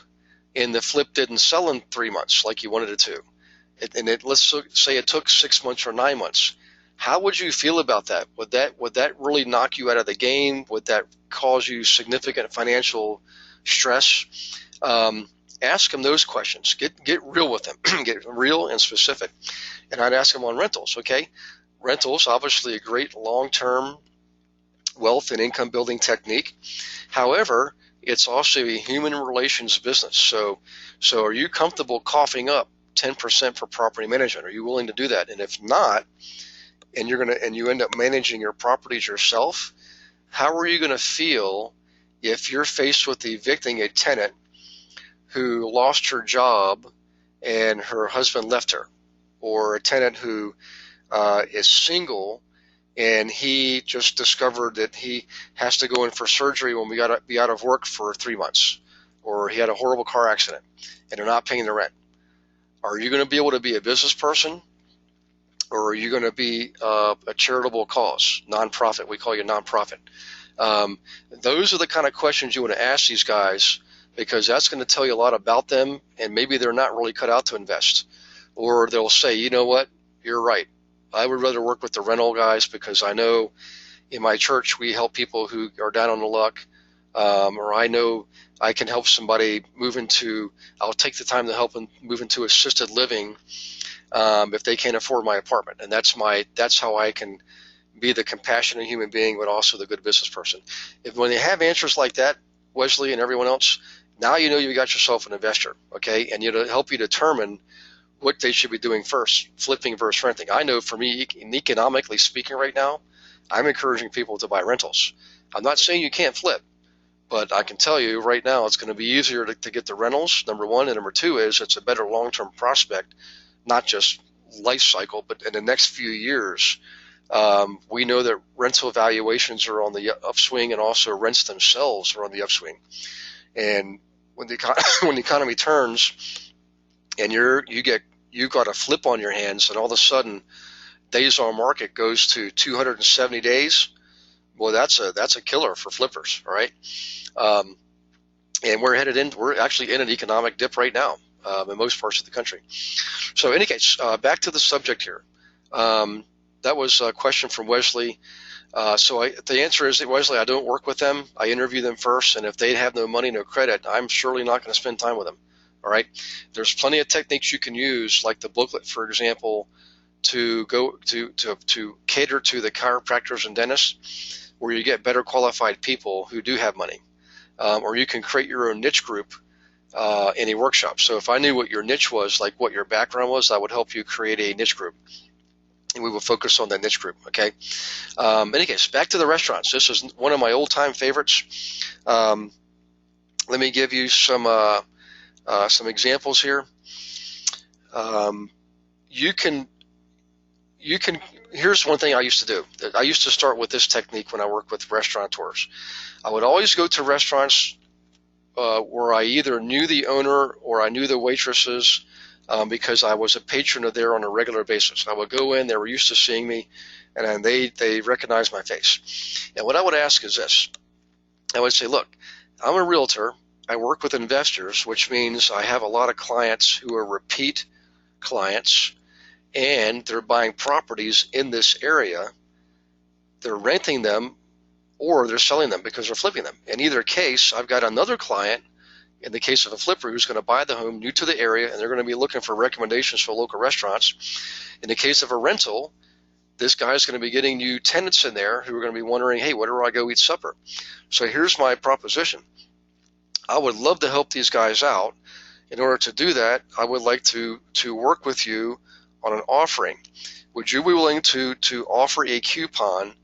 and the flip didn't sell in 3 months like you wanted it to? Let's say it took 6 months or 9 months. How would you feel about that? Would that really knock you out of the game? Would that cause you significant financial stress? Ask them those questions. Get real with them. Get real and specific. And I'd ask them on rentals. Okay, rentals, obviously a great long-term wealth and income building technique. However, it's also a human relations business. So are you comfortable coughing up 10% for property management? Are you willing to do that? And if not, and you end up managing your properties yourself, how are you going to feel if you're faced with evicting a tenant who lost her job and her husband left her, or a tenant who is single and he just discovered that he has to go in for surgery when we got to be out of work for 3 months, or he had a horrible car accident and they're not paying the rent? Are you going to be able to be a business person, or are you going to be a charitable cause, nonprofit? We call you nonprofit. Those are the kind of questions you want to ask these guys, because that's going to tell you a lot about them, and maybe they're not really cut out to invest. Or they'll say, you know what, you're right. I would rather work with the rental guys because I know in my church we help people who are down on the luck, or I know I can help somebody I'll take the time to help them move into assisted living if they can't afford my apartment. And that's how I can be the compassionate human being, but also the good business person. When they have answers like that, Wesley and everyone else, now you know you got yourself an investor, okay? And it'll help you determine what they should be doing first, flipping versus renting. I know for me, economically speaking right now, I'm encouraging people to buy rentals. I'm not saying you can't flip, but I can tell you right now it's going to be easier to get the rentals, number one, and number two is it's a better long-term prospect, not just life cycle, but in the next few years. We know that rental valuations are on the upswing, and also rents themselves are on the upswing. And when the economy turns and you've got a flip on your hands, and all of a sudden days on market goes to 270 days, well, that's a killer for flippers, all right? And we're actually in an economic dip right now in most parts of the country. So in any case, back to the subject here. That was a question from Wesley. The answer is that, Wesley, I don't work with them. I interview them first, and if they have no money, no credit, I'm surely not going to spend time with them. All right. There's plenty of techniques you can use, like the booklet, for example, to cater to the chiropractors and dentists, where you get better qualified people who do have money. Or you can create your own niche group in a workshop. So if I knew what your niche was, like what your background was, I would help you create a niche group. And we will focus on that niche group, okay? In any case, back to the restaurants. This is one of my old-time favorites. Let me give you some examples here. Here's one thing I used to do. I used to start with this technique when I worked with restaurateurs. I would always go to restaurants where I either knew the owner or I knew the waitresses, because I was a patron of theirs on a regular basis. I would go in, they were used to seeing me, and then they recognized my face. And what I would ask is this. I would say, look, I'm a realtor. I work with investors, which means I have a lot of clients who are repeat clients, and they're buying properties in this area. They're renting them, or they're selling them because they're flipping them. In either case, I've got another client, in the case of a flipper, who's going to buy the home new to the area, and they're going to be looking for recommendations for local restaurants. In the case of a rental, this guy's going to be getting new tenants in there who are going to be wondering, hey, where do I go eat supper? So here's my proposition. I would love to help these guys out. In order to do that, I would like to work with you on an offering. Would you be willing to offer a coupon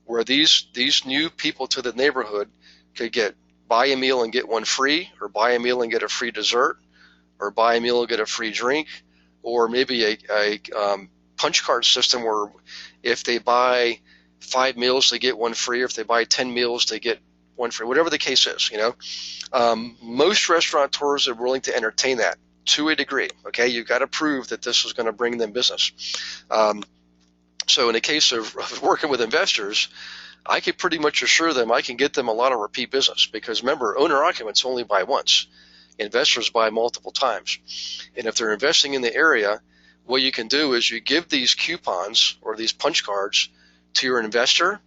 where these new people to the neighborhood could buy a meal and get one free, or buy a meal and get a free dessert, or buy a meal and get a free drink, or maybe a punch card system where if they buy 5 meals they get one free, or if they buy 10 meals they get one free, whatever the case is. Most restaurateurs are willing to entertain that to a degree. Okay, you've got to prove that this is going to bring them business. So in the case of working with investors, I can pretty much assure them I can get them a lot of repeat business, because remember, owner occupants only buy once. Investors buy multiple times. And if they're investing in the area, what you can do is you give these coupons or these punch cards to your investor,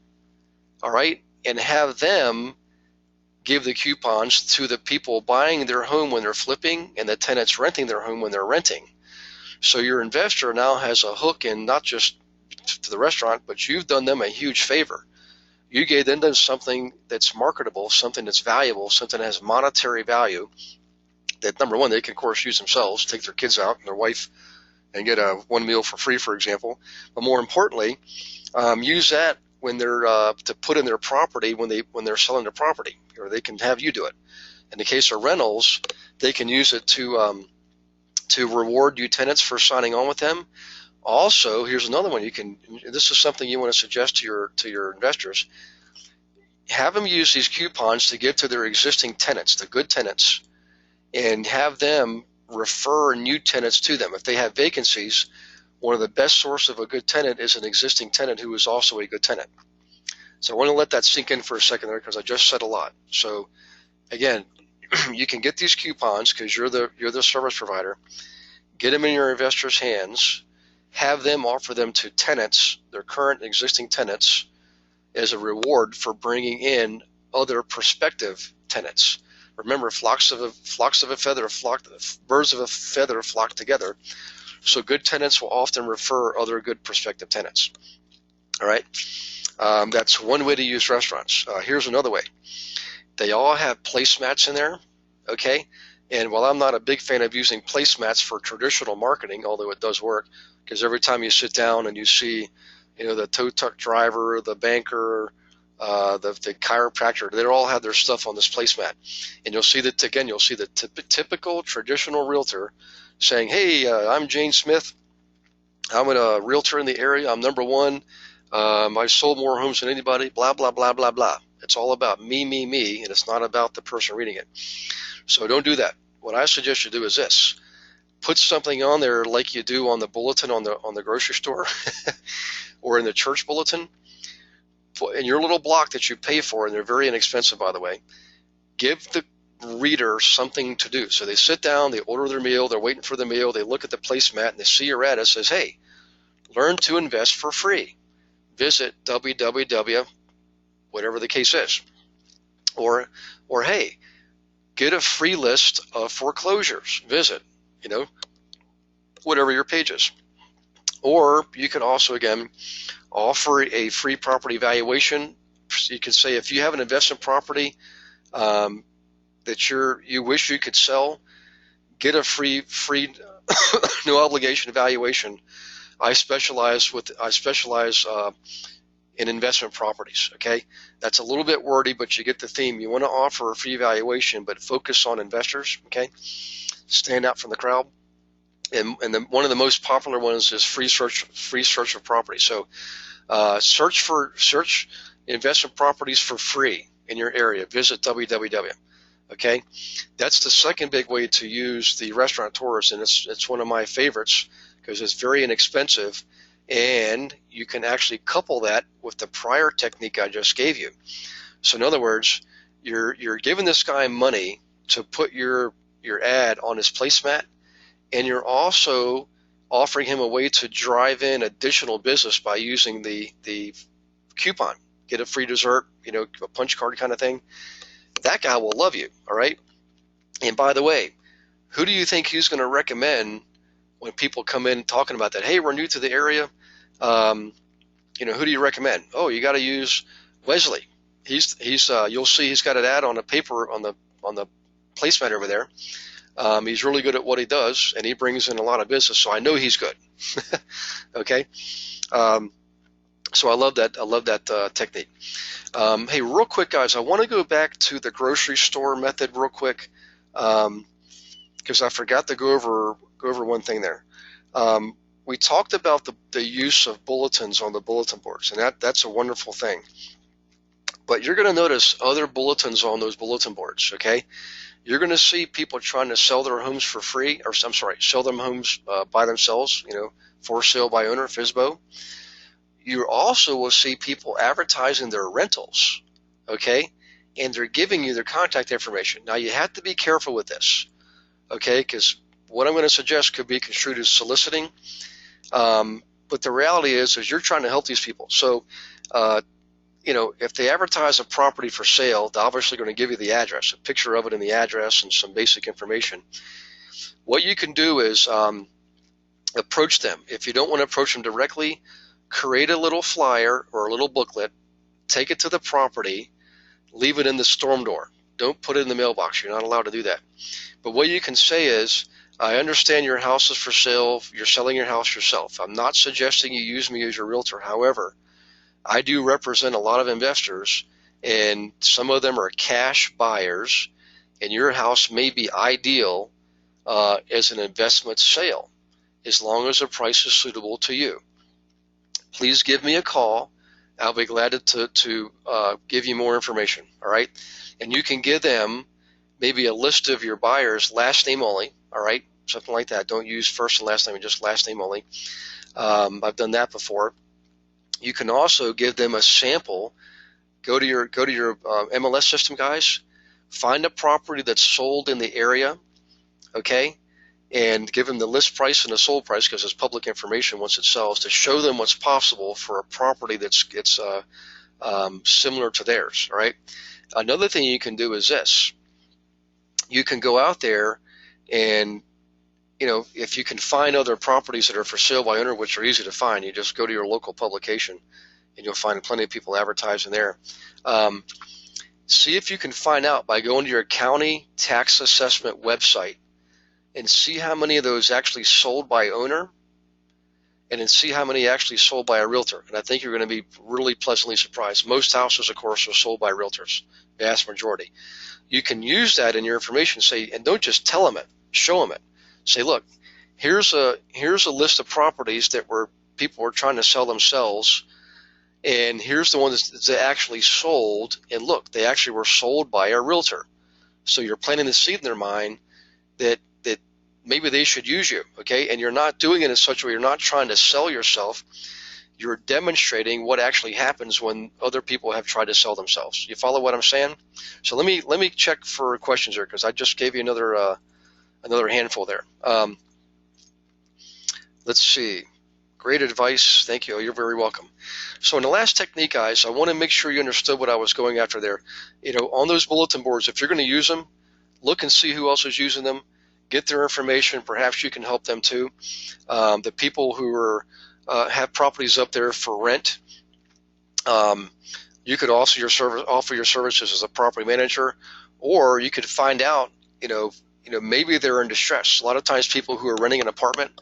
all right, and have them give the coupons to the people buying their home when they're flipping and the tenants renting their home when they're renting. So your investor now has a hook in not just to the restaurant, but you've done them a huge favor. You gave them something that's marketable, something that's valuable, something that has monetary value that, number one, they can, of course, use themselves, take their kids out and their wife and get one meal for free, for example. But more importantly, use that when they're to put in their property when they're selling their property, or they can have you do it. In the case of rentals, they can use it to reward you tenants for signing on with them. Also, here's another one. This is something you want to suggest to your investors. Have them use these coupons to give to their existing tenants, the good tenants, and have them refer new tenants to them. If they have vacancies, one of the best sources of a good tenant is an existing tenant who is also a good tenant. So I want to let that sink in for a second there, because I just said a lot. So again, you can get these coupons because you're the service provider. Get them in your investors' hands. Have them offer them to tenants, their current existing tenants, as a reward for bringing in other prospective tenants. Remember, birds of a feather flock together. So good tenants will often refer other good prospective tenants. All right, that's one way to use restaurants. Here's another way. They all have placemats in there. Okay, and while I'm not a big fan of using placemats for traditional marketing, although it does work, because every time you sit down and you see, the tow truck driver, the banker, the chiropractor, they all have their stuff on this placemat. And you'll see that, again, you'll see the typical traditional realtor saying, hey, I'm Jane Smith. I'm a realtor in the area. I'm number one. I sold more homes than anybody, blah, blah, blah, blah, blah. It's all about me, and it's not about the person reading it. So don't do that. What I suggest you do is this. Put something on there like you do on the bulletin on the grocery store or in the church bulletin. In your little block that you pay for, and they're very inexpensive, by the way, give the reader something to do. So they sit down, they order their meal, they're waiting for the meal, they look at the placemat, and they see your ad that says, hey, learn to invest for free. Visit www, whatever the case is. Or hey, get a free list of foreclosures. Visit, whatever your page is. Or you could also, again, offer a free property valuation. You can say, if you have an investment property that you wish you could sell, get a free no obligation evaluation. I specialize in investment properties. Okay, that's a little bit wordy, but you get the theme. You want to offer a free evaluation, but focus on investors. Okay, stand out from the crowd. And one of the most popular ones is free search of property. So search investment properties for free in your area. Visit www. Okay, that's the second big way to use the restaurateurs, and it's one of my favorites because it's very inexpensive, and you can actually couple that with the prior technique I just gave you. So in other words, you're giving this guy money to put your ad on his placemat, and you're also offering him a way to drive in additional business by using the coupon. get a free dessert, a punch card kind of thing, that guy will love you, all right? And by the way, who do you think he's going to recommend when people come in talking about that? Hey, we're new to the area. Who do you recommend? Oh, you got to use Wesley. You'll see he's got an ad on the paper on the placemat over there. He's really good at what he does, and he brings in a lot of business, so I know he's good. Okay, so I love that technique. Hey, real quick, guys, I want to go back to the grocery store method real quick, because I forgot to go over one thing there. We talked about the use of bulletins on the bulletin boards, and that's a wonderful thing. But you're going to notice other bulletins on those bulletin boards, okay? You're going to see people trying to sell their homes for free, or I'm sorry, sell them homes by themselves, for sale by owner, FSBO. You also will see people advertising their rentals, okay? And they're giving you their contact information. Now, you have to be careful with this, okay? Because what I'm going to suggest could be construed as soliciting. But the reality is you're trying to help these people. So, if they advertise a property for sale, they're obviously going to give you the address, a picture of it and the address and some basic information. What you can do is approach them. If you don't want to approach them directly, create a little flyer or a little booklet, take it to the property, leave it in the storm door. Don't put it in the mailbox. You're not allowed to do that. But what you can say is, I understand your house is for sale. You're selling your house yourself. I'm not suggesting you use me as your realtor. However, I do represent a lot of investors, and some of them are cash buyers, and your house may be ideal as an investment sale, as long as the price is suitable to you. Please give me a call. I'll be glad to give you more information, all right? And you can give them maybe a list of your buyers, last name only, all right? Something like that. Don't use first and last name, just last name only. I've done that before. You can also give them a sample. Go to your MLS system, guys. Find a property that's sold in the area, okay, and give them the list price and the sold price, because it's public information once it sells, to show them what's possible for a property that's similar to theirs. All right. Another thing you can do is this. You can go out there and, if you can find other properties that are for sale by owner, which are easy to find, you just go to your local publication and you'll find plenty of people advertising there. See if you can find out by going to your county tax assessment website and see how many of those actually sold by owner, and then see how many actually sold by a realtor. And I think you're going to be really pleasantly surprised. Most houses, of course, are sold by realtors, vast majority. You can use that in your information, and don't just tell them it, show them it. Say, look, here's a list of properties that people were trying to sell themselves, and here's the ones that actually sold, and look, they actually were sold by a realtor. So you're planting the seed in their mind that maybe they should use you, okay? And you're not doing it in such a way, you're not trying to sell yourself. You're demonstrating what actually happens when other people have tried to sell themselves. You follow what I'm saying? So let me check for questions here, because I just gave you another handful there. Let's see. Great advice. Thank you. You're very welcome. So in the last technique, guys, I want to make sure you understood what I was going after there. On those bulletin boards, if you're going to use them, look and see who else is using them. Get their information. Perhaps you can help them too. The people who have properties up there for rent, you could also offer your services as a property manager, or you could find out, maybe they're in distress. A lot of times people who are renting an apartment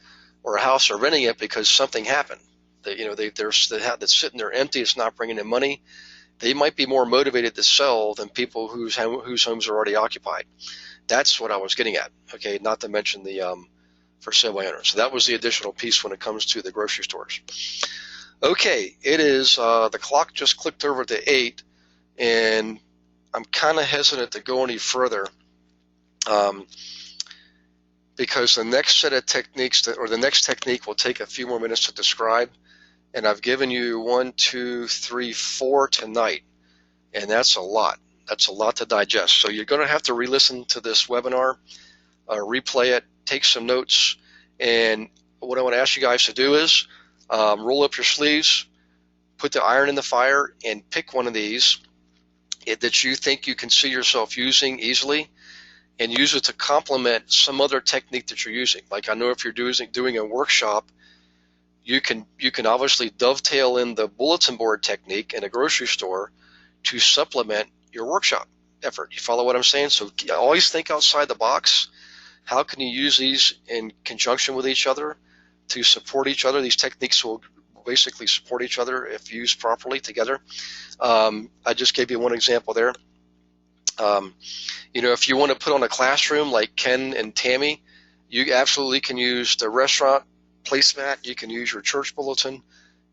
or a house are renting it because something happened. That's sitting there empty. It's not bringing in money. They might be more motivated to sell than people whose homes are already occupied. That's what I was getting at. Okay, not to mention the for sale by owner. So that was the additional piece when it comes to the grocery stores. Okay, it is the clock just clicked over to 8, and I'm kind of hesitant to go any further. Because the next set of techniques, the next technique will take a few more minutes to describe, and I've given you 1, 2, 3, 4 tonight, and that's a lot. That's a lot to digest. So you're going to have to re-listen to this webinar, replay it, take some notes, and what I want to ask you guys to do is roll up your sleeves, put the iron in the fire and pick one of these that you think you can see yourself using easily, and use it to complement some other technique that you're using. Like, I know if you're doing a workshop, you can obviously dovetail in the bulletin board technique in a grocery store to supplement your workshop effort. You follow what I'm saying? So always think outside the box. How can you use these in conjunction with each other to support each other? These techniques will basically support each other if used properly together. I just gave you one example there. If you want to put on a classroom like Ken and Tammy, you absolutely can use the restaurant placemat, you can use your church bulletin,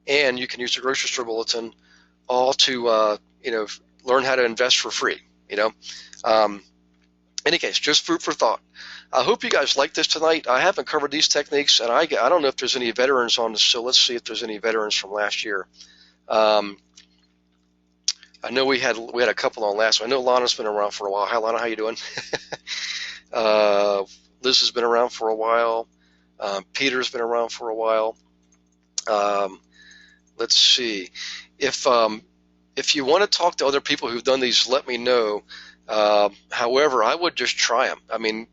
and you can use the grocery store bulletin, all to learn how to invest for free. Any case, just food for thought. I hope you guys like this tonight. I haven't covered these techniques, and I don't know if there's any veterans on this, so let's see if there's any veterans from last year. I know we had a couple on last one. I know Lana's been around for a while. Hi, Lana, how you doing? Liz has been around for a while. Peter's been around for a while. Let's see. If you want to talk to other people who've done these, let me know. However, I would just try them. I mean,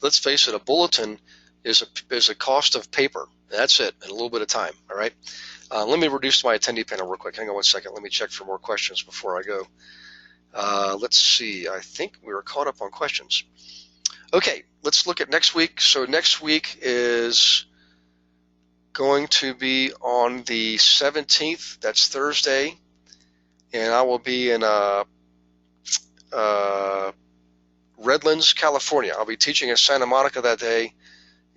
let's face it, a bulletin is a cost of paper. That's it, and a little bit of time, all right? Let me reduce my attendee panel real quick. Hang on one second. Let me check for more questions before I go. Let's see. I think we were caught up on questions. Okay, let's look at next week. So next week is going to be on the 17th. That's Thursday. And I will be in Redlands, California. I'll be teaching in Santa Monica that day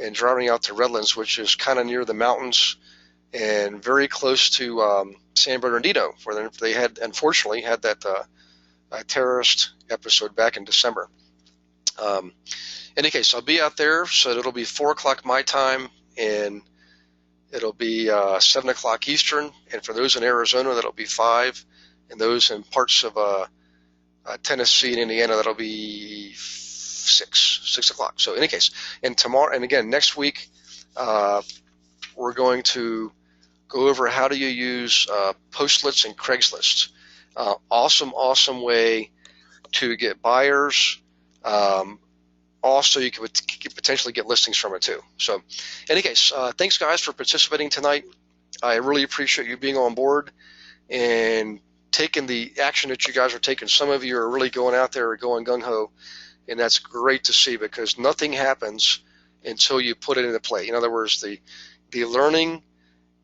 and driving out to Redlands, which is kind of near the mountains and very close to San Bernardino, where they had, unfortunately, had that terrorist episode back in December. In any case, I'll be out there, so it'll be 4 o'clock my time, and it'll be 7 o'clock Eastern. And for those in Arizona, that'll be 5. And those in parts of Tennessee and Indiana, that'll be 6 o'clock. So in any case, and tomorrow, and again, next week, we're going to go over how do you use Postlets and Craigslist. Awesome way to get buyers. Also, you could potentially get listings from it too. So in any case, thanks guys for participating tonight. I really appreciate you being on board and taking the action that you guys are taking. Some of you are really going out there and going gung-ho, and that's great to see, because nothing happens until you put it into play. In other words, the learning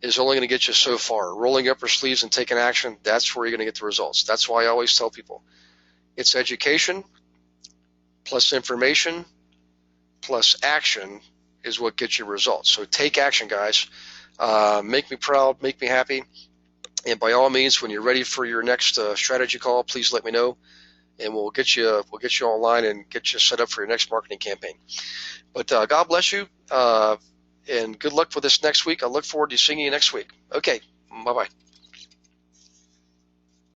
is only going to get you so far. Rolling up your sleeves and taking action, that's where you're going to get the results. That's why I always tell people, it's education plus information plus action is what gets you results. So take action, guys. Make me proud, make me happy. And by all means, when you're ready for your next strategy call, please let me know, and we'll get you online and get you set up for your next marketing campaign. But God bless you, and good luck for this next week. I look forward to seeing you next week. Okay, bye-bye.